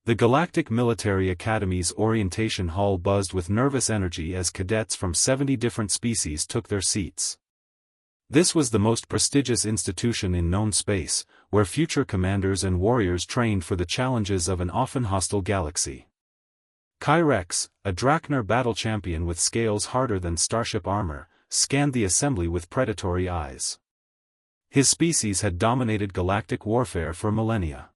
The Galactic Military Academy's orientation hall buzzed with nervous energy as cadets from 70 different species took their seats. This was the most prestigious institution in known space, where future commanders and warriors trained for the challenges of an often hostile galaxy. Kyrex, a Drachner battle champion with scales harder than starship armor, scanned the assembly with predatory eyes. His species had dominated galactic warfare for millennia.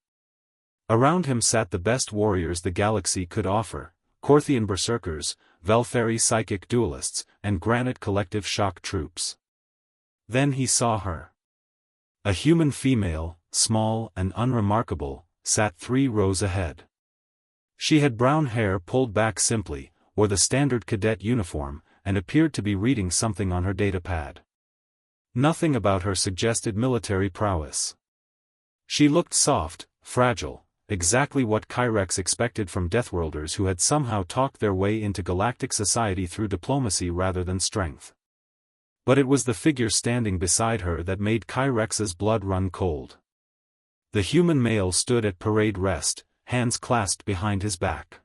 Around him sat the best warriors the galaxy could offer, Korthian berserkers, Velfari psychic duelists, and Granite collective shock troops. Then he saw her. A human female, small and unremarkable, sat 3 rows ahead. She had brown hair pulled back simply, wore the standard cadet uniform, and appeared to be reading something on her datapad. Nothing about her suggested military prowess. She looked soft, fragile, exactly what Kyrex expected from Deathworlders who had somehow talked their way into galactic society through diplomacy rather than strength. But it was the figure standing beside her that made Kyrex's blood run cold. The human male stood at parade rest, hands clasped behind his back.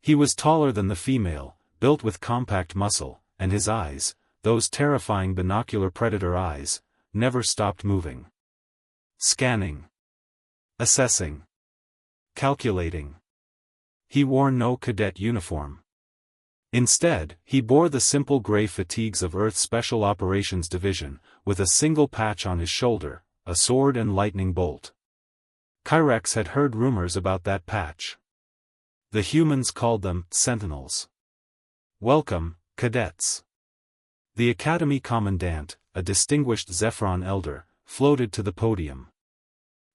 He was taller than the female, built with compact muscle, and his eyes, those terrifying binocular predator eyes, never stopped moving. Scanning. Assessing. Calculating. He wore no cadet uniform. Instead, he bore the simple gray fatigues of Earth's Special Operations Division, with a single patch on his shoulder, a sword and lightning bolt. Kyrex had heard rumors about that patch. The humans called them Sentinels. Welcome, cadets. The Academy Commandant, a distinguished Zephyron elder, floated to the podium.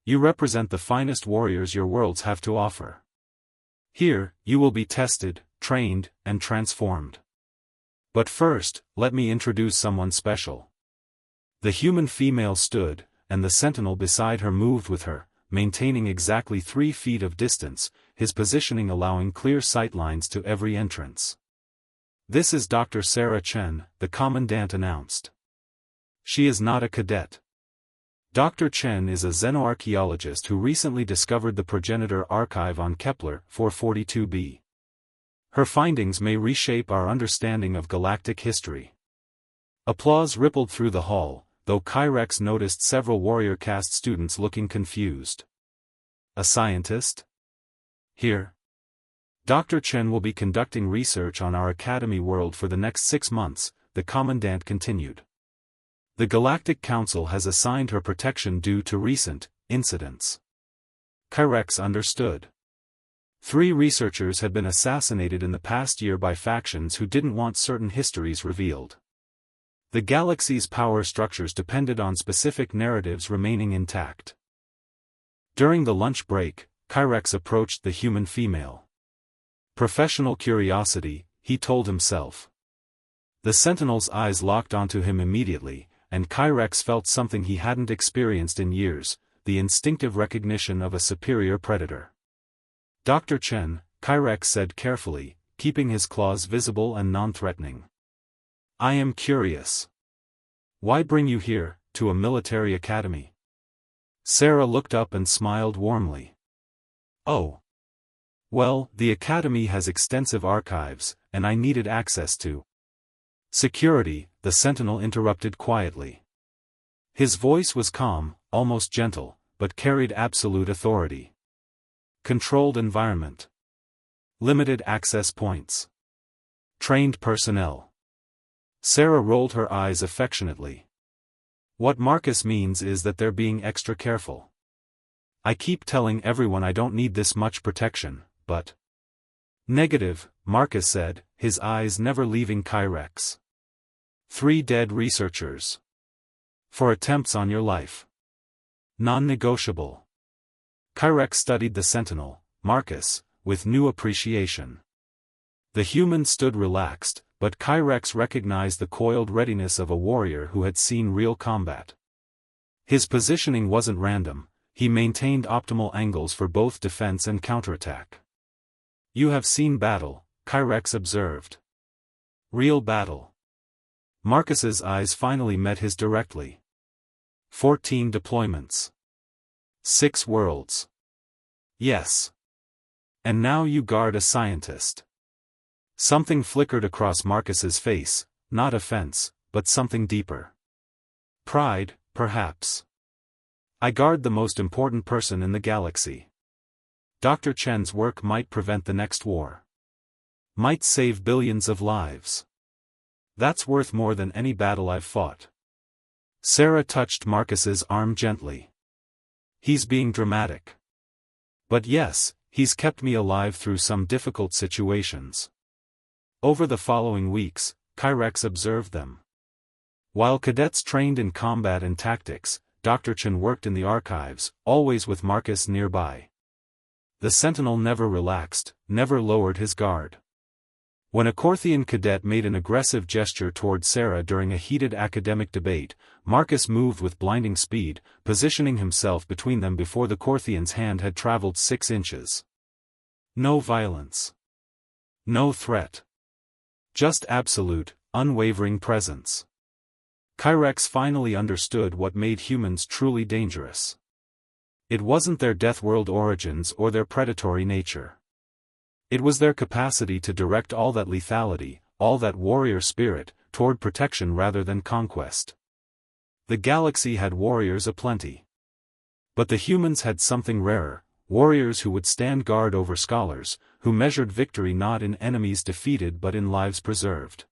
You represent the finest warriors your worlds have to offer. Here, you will be tested, trained, and transformed. But first, let me introduce someone special. The human female stood, and the sentinel beside her moved with her, maintaining exactly 3 feet of distance, his positioning allowing clear sightlines to every entrance. This is Dr. Sarah Chen, the Commandant announced. She is not a cadet. Dr. Chen is a xenoarchaeologist who recently discovered the progenitor archive on Kepler 442b. Her findings may reshape our understanding of galactic history. Applause rippled through the hall, though Kyrex noticed several warrior caste students looking confused. A scientist? Here. Dr. Chen will be conducting research on our Academy world for the next 6 months, the Commandant continued. The Galactic Council has assigned her protection due to recent incidents. Kyrex understood. 3 researchers had been assassinated in the past year by factions who didn't want certain histories revealed. The galaxy's power structures depended on specific narratives remaining intact. During the lunch break, Kyrex approached the human female. Professional curiosity, he told himself. The Sentinel's eyes locked onto him immediately, and Kyrex felt something he hadn't experienced in years, the instinctive recognition of a superior predator. Dr. Chen, Kyrex said carefully, keeping his claws visible and non-threatening. I am curious. Why bring you here, to a military academy? Sarah looked up and smiled warmly. Oh. Well, the academy has extensive archives, and I needed access to. Security, the Sentinel interrupted quietly. His voice was calm, almost gentle, but carried absolute authority. Controlled environment. Limited access points. Trained personnel. Sarah rolled her eyes affectionately. What Marcus means is that they're being extra careful. I keep telling everyone I don't need this much protection, but... Negative, Marcus said, his eyes never leaving Kyrex. 3 dead researchers. For attempts on your life. Non-negotiable. Kyrex studied the Sentinel, Marcus, with new appreciation. The human stood relaxed, but Kyrex recognized the coiled readiness of a warrior who had seen real combat. His positioning wasn't random, he maintained optimal angles for both defense and counterattack. You have seen battle, Kyrex observed. Real battle. Marcus's eyes finally met his directly. 14 deployments. 6 worlds. Yes. And now you guard a scientist. Something flickered across Marcus's face, not offense, but something deeper. Pride, perhaps. I guard the most important person in the galaxy. Dr. Chen's work might prevent the next war. Might save billions of lives. That's worth more than any battle I've fought. Sarah touched Marcus's arm gently. He's being dramatic. But yes, he's kept me alive through some difficult situations. Over the following weeks, Kyrex observed them. While cadets trained in combat and tactics, Dr. Chen worked in the archives, always with Marcus nearby. The Sentinel never relaxed, never lowered his guard. When a Corthian cadet made an aggressive gesture toward Sarah during a heated academic debate, Marcus moved with blinding speed, positioning himself between them before the Corthian's hand had traveled 6 inches. No violence. No threat. Just absolute, unwavering presence. Kyrex finally understood what made humans truly dangerous. It wasn't their death world origins or their predatory nature. It was their capacity to direct all that lethality, all that warrior spirit, toward protection rather than conquest. The galaxy had warriors aplenty. But the humans had something rarer, warriors who would stand guard over scholars, who measured victory not in enemies defeated but in lives preserved.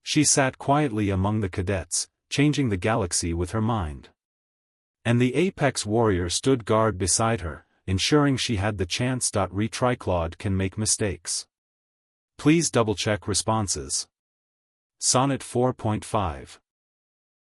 She sat quietly among the cadets, changing the galaxy with her mind. And the apex warrior stood guard beside her, ensuring she had the chance. Retriclaude can make mistakes. Please double-check responses. Sonnet 4.5